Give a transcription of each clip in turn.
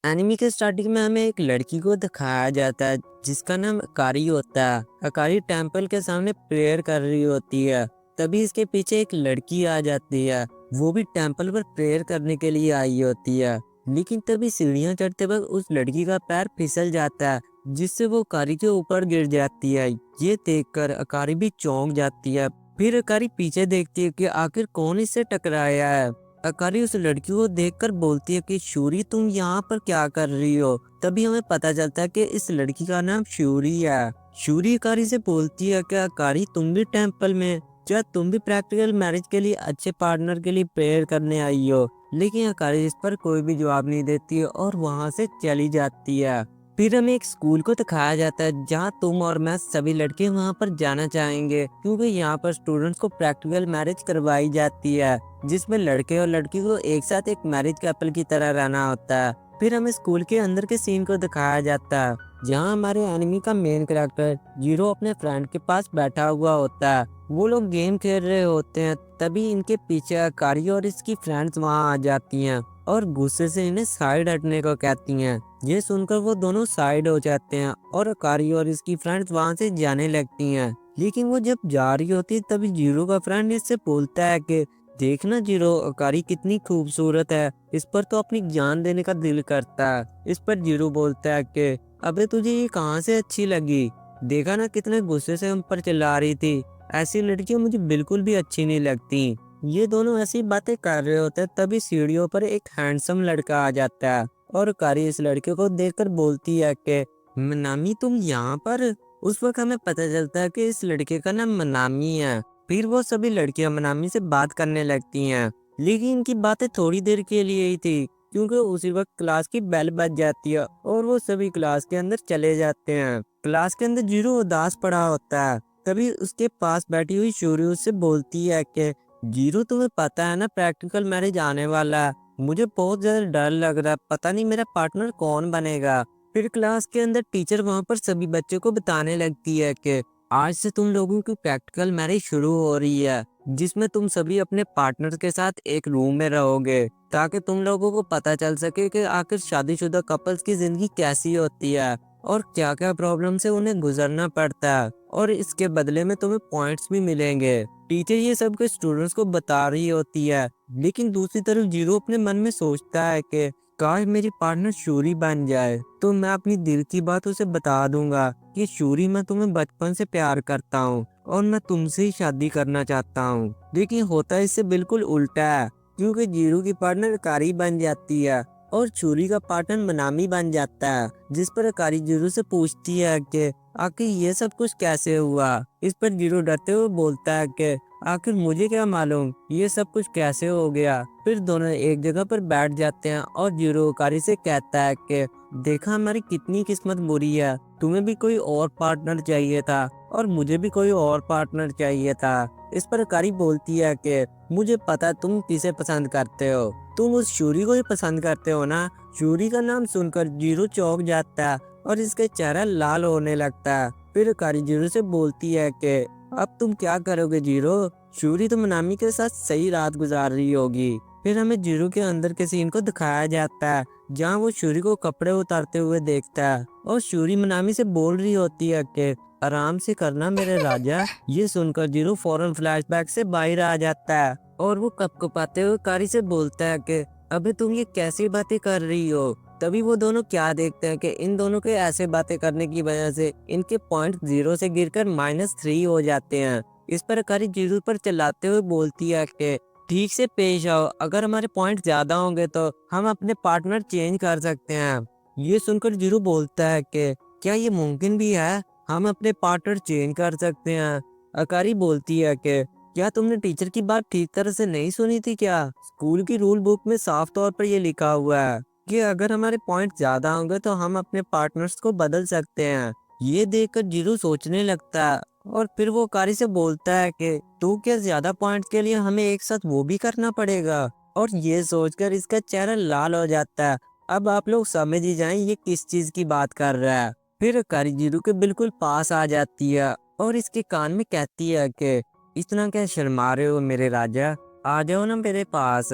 Anime के starting में हमें एक लड़की को दिखाया जाता है जिसका नाम अकारी होता है। अकारी टेम्पल के सामने प्रेयर कर रही होती है। तभी इसके पीछे एक लड़की आ जाती है। वो भी टेम्पल पर प्रेयर करने के लिए आई होती है। लेकिन तभी सीढ़ियां चढ़ते वक्त उस लड़की का पैर फिसल जाता है, जिससे वो अकारी के ऊपर गिर जाती है। ये देखकर अकारी भी चौंक जाती है। फिर अकारी पीछे देखती है कि आखिर कौन इससे टकराया है। अकारी उस लड़की को देखकर बोलती है कि शूरी, तुम यहाँ पर क्या कर रही हो। तभी हमें पता चलता है कि इस लड़की का नाम शूरी है। शूरी अकारी से बोलती है कि अकारी, तुम भी टेम्पल में, क्या तुम भी प्रैक्टिकल मैरिज के लिए अच्छे पार्टनर के लिए प्रेयर करने आई हो। लेकिन अकारी इस पर कोई भी जवाब नहीं देती है और वहाँ से चली जाती है। फिर हमें एक स्कूल को दिखाया जाता है जहाँ तुम और मैं सभी लड़के वहाँ पर जाना चाहेंगे, क्योंकि यहाँ पर स्टूडेंट्स को प्रैक्टिकल मैरिज करवाई जाती है, जिसमें लड़के और लड़की को एक साथ एक मैरिज कपल की तरह रहना होता है। फिर हमें स्कूल के अंदर के सीन को दिखाया जाता है जहाँ हमारे एनिमी का मेन कैरेक्टर जीरो अपने फ्रेंड के पास बैठा हुआ होता है। वो लोग गेम खेल रहे होते हैं। तभी इनके पीछे अकारी और इसकी फ्रेंड्स वहाँ आ जाती हैं और गुस्से से इन्हें साइड हटने को कहती हैं। ये सुनकर वो दोनों साइड हो जाते हैं और अकारी और इसकी फ्रेंड्स वहाँ से जाने लगती हैं। लेकिन वो जब जा रही होती है तभी जीरो का फ्रेंड इससे बोलता है कि देखना जीरो, अकारी कितनी खूबसूरत है, इस पर तो अपनी जान देने का दिल करता है। इस पर जीरो बोलता है कि अबे तुझे ये कहाँ से अच्छी लगी, देखा ना कितने गुस्से से हम पर चिल्ला रही थी। ऐसी लड़कियां मुझे बिल्कुल भी अच्छी नहीं लगती। ये दोनों ऐसी बातें कर रहे होते हैं तभी सीढ़ियों पर एक हैंडसम लड़का आ जाता है और अकारी इस लड़के को देखकर बोलती है कि मनामी, तुम यहाँ पर। उस वक्त हमें पता चलता है कि इस लड़के का नाम मनामी है। फिर वो सभी लड़कियां मनामी से बात करने लगती हैं। लेकिन इनकी बातें थोड़ी देर के लिए ही थी, क्योंकि उसी वक्त क्लास की बेल बज जाती है और वो सभी क्लास के अंदर चले जाते हैं। क्लास के अंदर जीरो उदास पड़ा होता है। तभी उसके पास बैठी हुई शूरी उससे बोलती है कि जीरो, तुम्हें पता है ना प्रैक्टिकल मैरिज आने वाला है। मुझे बहुत ज्यादा डर लग रहा है, पता नहीं मेरा पार्टनर कौन बनेगा। फिर क्लास के अंदर टीचर वहां पर सभी बच्चों को बताने लगती है कि आज से तुम लोगों की प्रैक्टिकल मैरिज शुरू हो रही है, जिसमें तुम सभी अपने पार्टनर के साथ एक रूम में रहोगे, ताकि तुम लोगों को पता चल सके कि आखिर शादीशुदा कपल्स की जिंदगी कैसी होती है और क्या क्या प्रॉब्लम से उन्हें गुजरना पड़ता है, और इसके बदले में तुम्हें पॉइंट्स भी मिलेंगे। टीचर ये सब के स्टूडेंट्स को बता रही होती है। लेकिन दूसरी तरफ जीरो अपने मन में सोचता है कि काश मेरी पार्टनर शूरी बन जाए, तो मैं अपनी दिल की बात उसे बता दूंगा कि शूरी, मैं तुम्हें बचपन से प्यार करता हूँ और मैं तुमसे ही शादी करना चाहता हूँ। लेकिन होता इससे बिल्कुल उल्टा है, क्योंकि जीरो की पार्टनर कारी बन जाती है और शूरी का पार्टनर मनामी बन जाता है। जिस पर कारी जीरो से पूछती है कि आखिर ये सब कुछ कैसे हुआ। इस पर जीरो डरते हुए बोलता है कि आखिर मुझे क्या मालूम ये सब कुछ कैसे हो गया। फिर दोनों एक जगह पर बैठ जाते हैं और जीरो कारी से कहता है कि देखा हमारी कितनी किस्मत बुरी है, तुम्हें भी कोई और पार्टनर चाहिए था और मुझे भी कोई और पार्टनर चाहिए था। इस पर कारी बोलती है कि मुझे पता तुम किसे पसंद करते हो, तुम उस शूरी को ही पसंद करते हो ना। शूरी का नाम सुनकर जीरो चौंक जाता है और इसका चेहरा लाल होने लगता है। फिर कारी जीरो से बोलती है कि अब तुम क्या करोगे जीरो, शूरी तो मनामी के साथ सही रात गुजार रही होगी। फिर हमें जीरो के अंदर के सीन को दिखाया जाता है जहाँ वो शूरी को कपड़े उतारते हुए देखता है और शूरी मनामी से बोल रही होती है कि आराम से करना मेरे राजा। ये सुनकर जीरो फौरन फ्लैशबैक से बाहर आ जाता है और वो कपकपाते हुए कारी से बोलता है कि अबे तुम ये कैसी बातें कर रही हो। तभी वो दोनों क्या देखते हैं कि इन दोनों के ऐसे बातें करने की वजह से इनके पॉइंट 0 से गिरकर -3 हो जाते हैं। इस पर कारी जीरो पर चिल्लाते हुए बोलती है कि ठीक से पेश आओ, अगर हमारे पॉइंट ज्यादा होंगे तो हम अपने पार्टनर चेंज कर सकते हैं। ये सुनकर जीरो बोलता है कि क्या ये मुमकिन भी है, हम अपने पार्टनर चेंज कर सकते हैं। अकारी बोलती है कि क्या तुमने टीचर की बात ठीक तरह से नहीं सुनी थी क्या, स्कूल की रूल बुक में साफ तौर पर ये लिखा हुआ है कि अगर हमारे पॉइंट ज्यादा होंगे तो हम अपने पार्टनर्स को बदल सकते हैं। ये देखकर जीरो सोचने लगता है और फिर वो कारी से बोलता है कि तो क्या ज्यादा पॉइंट्स के लिए हमें एक साथ वो भी करना पड़ेगा। और ये सोचकर इसका चेहरा लाल हो जाता है। अब आप लोग समझ ही जाएं ये किस चीज की बात कर रहा है। फिर कारी जीरो के बिल्कुल पास आ जाती है और इसके कान में कहती है कि इतना क्या शर्मा रहे हो मेरे राजा, आ जाओ ना मेरे पास।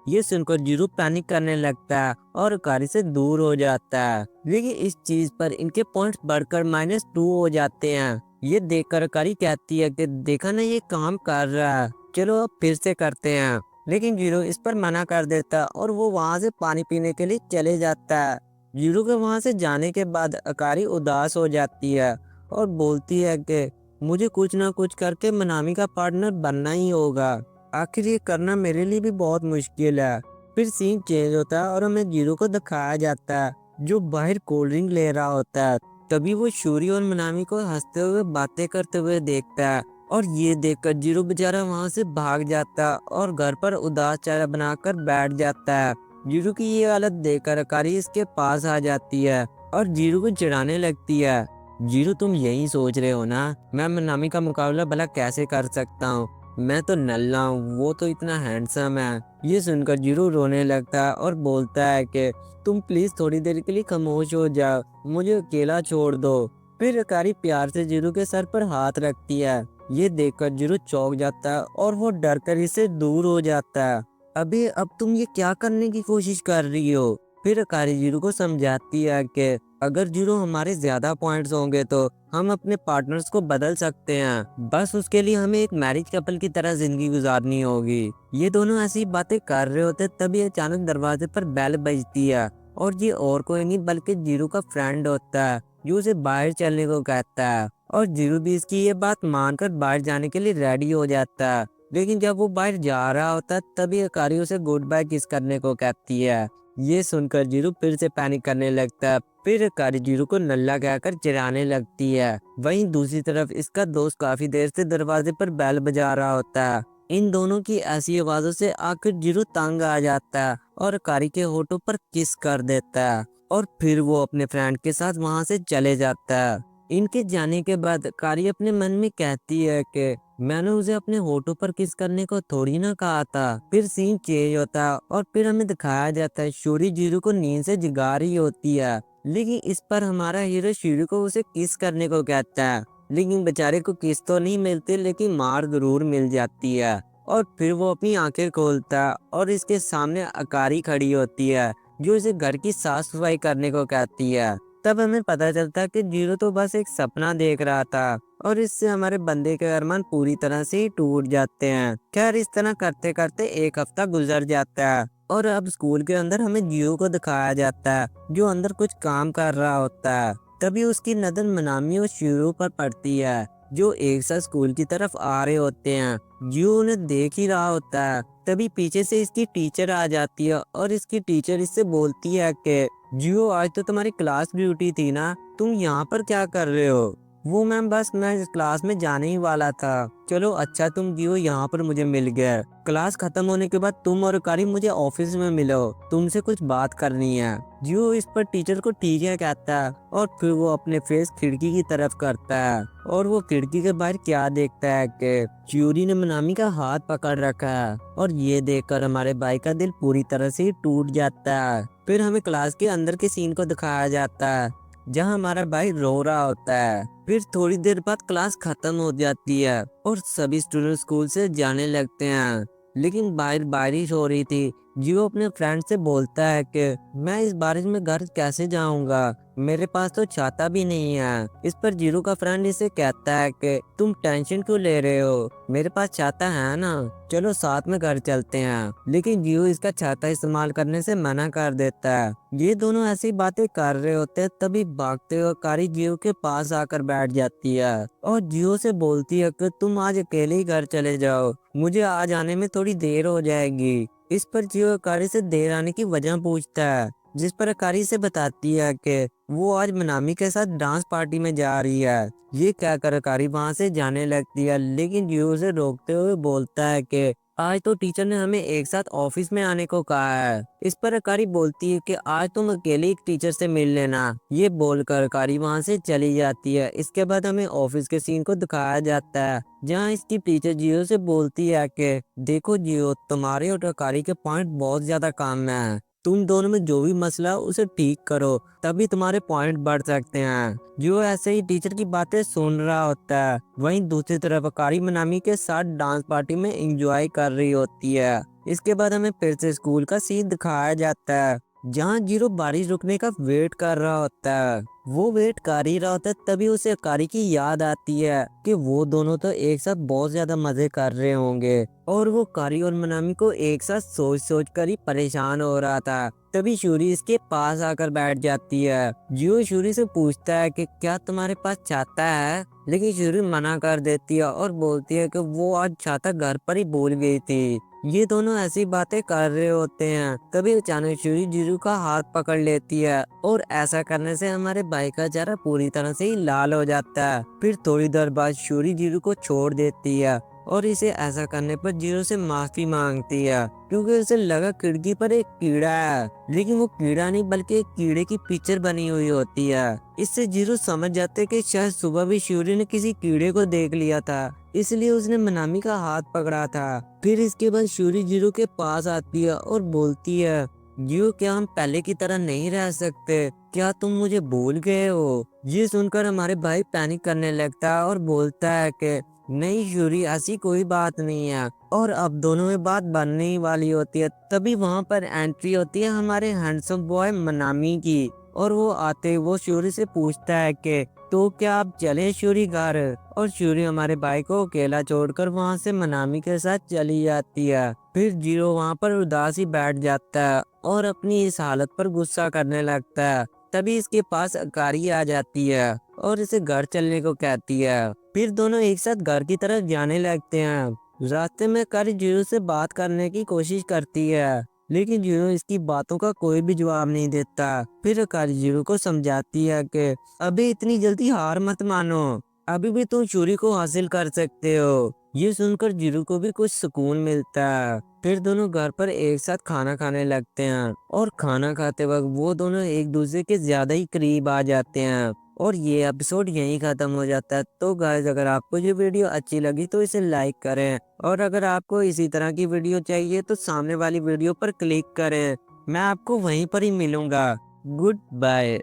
ये सुनकर जीरो पैनिक करने लगता है और अकारी से दूर हो जाता है। लेकिन इस चीज पर इनके पॉइंट्स बढ़कर -2 हो जाते हैं। ये देखकर अकारी कहती है कि देखा ना, ये काम कर रहा है, चलो अब फिर से करते हैं। लेकिन जीरो इस पर मना कर देता है और वो वहां से पानी पीने के लिए चले जाता है। जीरो के वहां से जाने के बाद अकारी उदास हो जाती है और बोलती है कि मुझे कुछ ना कुछ करके मनामी का पार्टनर बनना ही होगा। आखिर ये करना मेरे लिए भी बहुत मुश्किल है। फिर सीन चेंज होता है और हमें जीरो को दिखाया जाता है जो बाहर कोल्ड ड्रिंक ले रहा होता है। तभी वो शूरी और मनामी को हंसते हुए बातें करते हुए देखता है और ये देखकर जीरो बेचारा वहां से भाग जाता है और घर पर उदास चेहरा बनाकर बैठ जाता है। जीरो की ये हालत देखकर अकारी इसके पास आ जाती है और जीरो को चिढ़ाने लगती है। जीरो, तुम यही सोच रहे हो ना, मैं मनामी का मुकाबला भला कैसे कर सकता हूँ? मैं तो नल्ला हूँ, वो तो इतना हैंडसम है। ये सुनकर जीरो रोने लगता है और बोलता है कि तुम प्लीज थोड़ी देर के लिए खामोश हो जाओ, मुझे अकेला छोड़ दो। फिर अकारी प्यार से जीरो के सर पर हाथ रखती है। ये देखकर जीरो चौंक जाता है और वो डर कर इससे दूर हो जाता है। अबे, अब तुम ये क्या करने की कोशिश कर रही हो? फिर अकारी जीरो को समझाती है कि अगर जीरो हमारे ज्यादा पॉइंट्स होंगे तो हम अपने पार्टनर्स को बदल सकते हैं, बस उसके लिए हमें एक मैरिज कपल की तरह जिंदगी गुजारनी होगी। ये दोनों ऐसी बातें कर रहे होते तभी अचानक दरवाजे पर बेल बजती है और ये और कोई नहीं बल्कि जीरो का फ्रेंड होता है जो उसे बाहर चलने को कहता है। और जीरो भी इसकी ये बात मानकर बाहर जाने के लिए रेडी हो जाता है। लेकिन जब वो बाहर जा रहा होता है तभी अकारी उसे गुड बाय किस करने को कहती है। ये सुनकर जीरो फिर से पैनिक करने लगता है। फिर अकारी जीरो को नल्ला कहकर चिढ़ाने लगती है। वहीं दूसरी तरफ इसका दोस्त काफी देर से दरवाजे पर बेल बजा रहा होता है। इन दोनों की ऐसी आवाजों से आखिर जीरो तंग आ जाता है और अकारी के होठों पर किस कर देता है और फिर वो अपने फ्रेंड के साथ वहां से चले जाता है। इनके जाने के बाद अकारी अपने मन में कहती है कि मैंने उसे अपने होठों पर किस करने को थोड़ी ना कहा था। फिर सीन चेंज होता है और फिर हमें दिखाया जाता है शूरी जीरो को नींद से जगा रही होती है। लेकिन इस पर हमारा हीरो शूरी को उसे किस करने को कहता है। लेकिन बेचारे को किस तो नहीं मिलती, लेकिन मार जरूर मिल जाती है। और फिर वो अपनी आंखें खोलता है और इसके सामने अकारी खड़ी होती है जो इसे घर की साफ सफाई करने को कहती है। तब हमें पता चलता है कि जीरो तो बस एक सपना देख रहा था और इससे हमारे बंदे के अरमान पूरी तरह से ही टूट जाते हैं। खैर, इस तरह करते करते एक हफ्ता गुजर जाता है और अब स्कूल के अंदर हमें जियो को दिखाया जाता है जो अंदर कुछ काम कर रहा होता है। तभी उसकी नजर मनामी और शिरो पर पड़ती है जो एक साथ स्कूल की तरफ आ रहे होते हैं। जियो उन्हें देख ही रहा होता है। तभी पीछे से इसकी टीचर आ जाती है और इसकी टीचर इससे बोलती है कि जियो, आज तो तुम्हारी क्लास ड्यूटी थी ना, तुम यहाँ पर क्या कर रहे हो? वो मैम, बस मैं इस क्लास में जाने ही वाला था। चलो अच्छा, तुम जियो यहाँ पर मुझे मिल गया। क्लास खत्म होने के बाद तुम और कारी मुझे ऑफिस में मिलो, तुमसे कुछ बात करनी है। जियो इस पर टीचर को ठीक है कहता है और फिर वो अपने फेस खिड़की की तरफ करता है और वो खिड़की के बाहर क्या देखता है कि च्यूरी ने मनामी का हाथ पकड़ रखा है। और ये देखकर हमारे भाई का दिल पूरी तरह से टूट जाता है। फिर हमें क्लास के अंदर के सीन को दिखाया जाता है जहां हमारा भाई रो रहा होता है। फिर थोड़ी देर बाद क्लास खत्म हो जाती है और सभी स्टूडेंट स्कूल से जाने लगते हैं। लेकिन बाहर बारिश हो रही थी। जियो अपने फ्रेंड से बोलता है कि मैं इस बारिश में घर कैसे जाऊंगा, मेरे पास तो छाता भी नहीं है। इस पर जीरो का फ्रेंड इसे कहता है कि तुम टेंशन क्यों ले रहे हो, मेरे पास छाता है ना, चलो साथ में घर चलते हैं। लेकिन जियो इसका छाता इस्तेमाल करने से मना कर देता है। ये दोनों ऐसी बातें कर रहे होते हैं तभी भागते हुए कारी जियो के पास आकर बैठ जाती है और जियो से बोलती है कि तुम आज अकेले ही घर चले जाओ, मुझे आज आने में थोड़ी देर हो जाएगी। इस पर जियो अकारी से देर आने की वजह पूछता है जिस पर अकारी से बताती है कि वो आज मनामी के साथ डांस पार्टी में जा रही है। ये कहकर अकारी वहां से जाने लगती है लेकिन जियो उसे रोकते हुए बोलता है कि आज तो टीचर ने हमें एक साथ ऑफिस में आने को कहा है। इस पर अकारी बोलती है कि आज तुम अकेले एक टीचर से मिल लेना। ये बोलकर अकारी वहां से चली जाती है। इसके बाद हमें ऑफिस के सीन को दिखाया जाता है जहां इसकी टीचर जियो से बोलती है कि देखो जियो, तुम्हारे और अकारी के पॉइंट बहुत ज्यादा काम में है, तुम दोनों में जो भी मसला है उसे ठीक करो, तभी तुम्हारे पॉइंट बढ़ सकते हैं। जो ऐसे ही टीचर की बातें सुन रहा होता है। वहीं दूसरी तरफ अकारी मनामी के साथ डांस पार्टी में एंजॉय कर रही होती है इसके बाद हमें फिर से स्कूल का सीन दिखाया जाता है, जहाँ जीरो बारिश रुकने का वेट कर रहा होता है। वो वेट कर ही रहा होता है, तभी उसे अकारी की याद आती है कि वो दोनों तो एक साथ बहुत ज्यादा मजे कर रहे होंगे। और वो कारी और मनामी को एक साथ सोच सोच कर ही परेशान हो रहा था। तभी शूरी इसके पास आकर बैठ जाती है। जियो शूरी से पूछता है कि क्या तुम्हारे पास छाता है, लेकिन शूरी मना कर देती है और बोलती है कि वो आज छाता घर पर ही भूल गई थी। ये दोनों ऐसी बातें कर रहे होते हैं, तभी अचानक शूरी जीरू का हाथ पकड़ लेती है और ऐसा करने से हमारे भाई का चेहरा पूरी तरह से ही लाल हो जाता है। फिर थोड़ी देर बाद शूरी जीरू को छोड़ देती है और इसे ऐसा करने पर जीरो से माफी मांगती है, क्योंकि उसे लगा खिड़की पर एक कीड़ा है, लेकिन वो कीड़ा नहीं बल्कि एक कीड़े की पिक्चर बनी हुई होती है। इससे जीरो समझ जाते हैं कि शायद सुबह भी शूरी ने किसी कीड़े को देख लिया था, इसलिए उसने मनामी का हाथ पकड़ा था। फिर इसके बाद शूरी जीरो के पास आती है और बोलती है, जीरो क्या हम पहले की तरह नहीं रह सकते? क्या तुम मुझे भूल गए हो? ये सुनकर हमारे भाई पैनिक करने लगता है और बोलता है कि नहीं शूरी, ऐसी कोई बात नहीं है। और अब दोनों में बात बनने ही वाली होती है, तभी वहाँ पर एंट्री होती है हमारे हैंडसम बॉय मनामी की। और वो आते ही वो शूरी से पूछता है कि तो क्या आप चले शूरी घर? और शूरी हमारे भाई को अकेला छोड़कर वहाँ से मनामी के साथ चली जाती है। फिर जीरो वहाँ पर उदास ही बैठ जाता है और अपनी इस हालत पर गुस्सा करने लगता है। तभी इसके पास अकारी आ जाती है और इसे घर चलने को कहती है। फिर दोनों एक साथ घर की तरफ जाने लगते हैं। रास्ते में अकारी जीरो से बात करने की कोशिश करती है, लेकिन जीरो इसकी बातों का कोई भी जवाब नहीं देता। फिर अकारी जीरो को समझाती है कि अभी इतनी जल्दी हार मत मानो, अभी भी तुम चोरी को हासिल कर सकते हो। ये सुनकर जीरो को भी कुछ सुकून मिलता है। फिर दोनों घर पर एक साथ खाना खाने लगते हैं और खाना खाते वक्त वो दोनों एक दूसरे के ज्यादा ही करीब आ जाते हैं। और ये एपिसोड यहीं खत्म हो जाता है। तो गाइस, अगर आपको ये वीडियो अच्छी लगी तो इसे लाइक करें, और अगर आपको इसी तरह की वीडियो चाहिए तो सामने वाली वीडियो पर क्लिक करें। मैं आपको वहीं पर ही मिलूंगा। Good bye.